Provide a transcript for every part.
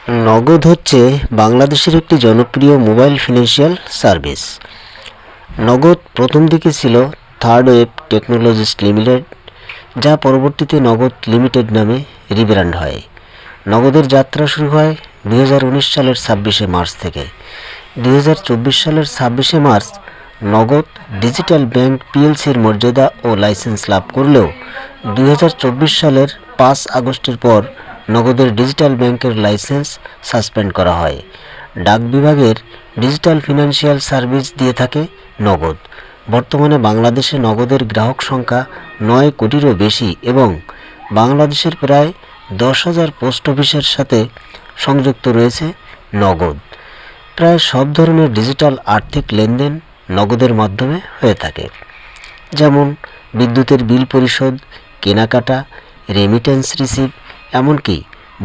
নগদ হচ্ছে বাংলাদেশের একটি জনপ্রিয় মোবাইল ফিনান্সিয়াল সার্ভিস। নগদ প্রথম দিকে ছিল থার্ড ওয়েভ টেকনোলজিস লিমিটেড, যা পরবর্তীতে নগদ লিমিটেড নামে রিব্র্যান্ড হয়। নগদের যাত্রা শুরু হয় 2019 সালের 26শে মার্চ থেকে। 2024 সালের 26শে মার্চ নগদ ডিজিটাল ব্যাংক পিএলসির মর্যাদা ও লাইসেন্স লাভ করলেও 2024 সালের 5 আগস্টের পর নগদের ডিজিটাল ব্যাংকের লাইসেন্স সাসপেন্ড করা হয়। ডাক বিভাগের ডিজিটাল ফিনান্সিয়াল সার্ভিস দিয়ে থাকে নগদ। বর্তমানে বাংলাদেশে নগদের গ্রাহক সংখ্যা 9 কোটিরও বেশি এবং বাংলাদেশের প্রায় 10,000 পোস্ট অফিসের সাথে সংযুক্ত রয়েছে নগদ। প্রায় সব ধরনের ডিজিটাল আর্থিক লেনদেন নগদের মাধ্যমে হয়ে থাকে, যেমন বিদ্যুতের বিল পরিশোধ, কেনাকাটা, রেমিটেন্স রিসিভ, এমনকি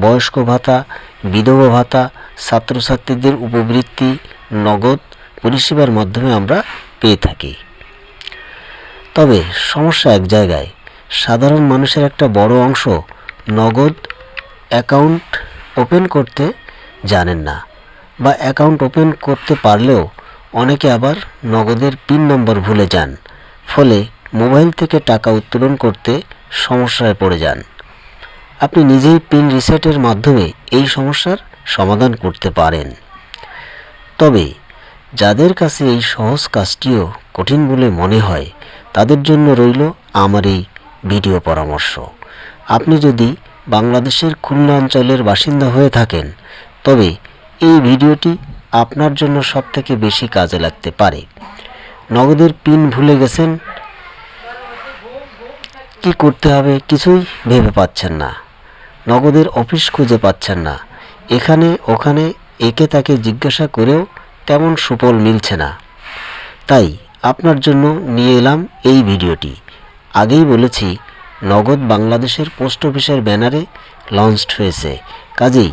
বয়স্ক ভাতা, বিধবা ভাতা, ছাত্রছাত্রীদের উপবৃত্তি নগদ পরিষেবার মাধ্যমে আমরা পেয়ে থাকি। তবে সমস্যা এক জায়গায়, সাধারণ মানুষের একটা বড় অংশ নগদ অ্যাকাউন্ট ওপেন করতে জানেন না, বা অ্যাকাউন্ট ওপেন করতে পারলেও অনেকে আবার নগদের পিন নম্বর ভুলে যান, ফলে মোবাইল থেকে টাকা উত্তোলন করতে সমস্যায় পড়ে যান। আপনি নিজেই পিন রিসেটের মাধ্যমে এই সমস্যার সমাধান করতে পারেন। তবে যাদের কাছে এই সহজ কাজটিও কঠিন বলে মনে হয়, তাদের জন্য রইল আমার এই ভিডিও পরামর্শ। আপনি যদি বাংলাদেশের খুলনা অঞ্চলের বাসিন্দা হয়ে থাকেন, তবে এই ভিডিওটি আপনার জন্য সবথেকে বেশি কাজে লাগতে পারে। নগদের পিন ভুলে গেছেন, কি করতে হবে কিছুই ভেবে পাচ্ছেন না, নগদের অফিস খুঁজে পাচ্ছেন না, এখানে ওখানে একে তাকে জিজ্ঞাসা করেও তেমন সুফল মিলছে না, তাই আপনার জন্য নিয়ে এলাম এই ভিডিওটি। আগেই বলেছি, নগদ বাংলাদেশের পোস্ট অফিসের ব্যানারে লঞ্চড হয়েছে, কাজেই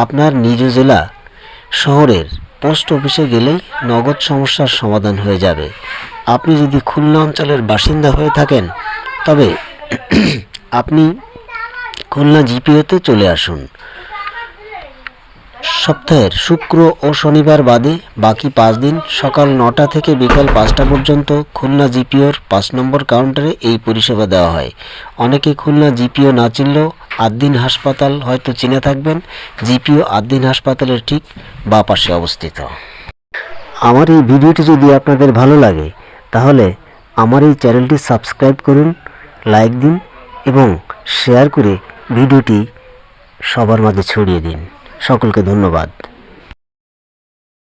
আপনার নিজ জেলা শহরের পোস্ট অফিসে গেলেই নগদ সমস্যার সমাধান হয়ে যাবে। আপনি যদি খুলনা অঞ্চলের বাসিন্দা হয়ে থাকেন, তবে আপনি খুলনা জিপিওতে চলে আসুন। সপ্তাহের শুক্র ও শনিবার বাদে বাকি 5 দিন সকাল 9টা থেকে বিকাল 5টা পর্যন্ত খুলনা জিপিওর 5 নম্বর কাউন্টারে এই পরিষেবা দেওয়া হয়। অনেকে খুলনা জিপিও না চিনলেও আদ্দিন হাসপাতাল হয়তো চিনে থাকবেন। জিপিও আদ্দিন হাসপাতালের ঠিক বাঁ পাশে অবস্থিত। আমার এই ভিডিওটি যদি আপনাদের ভালো লাগে, তাহলে আমার এই চ্যানেলটি সাবস্ক্রাইব করুন, লাইক দিন এবং শেয়ার করে ভিডিওটি সবার মাঝে ছড়িয়ে দিন। সকলকে ধন্যবাদ।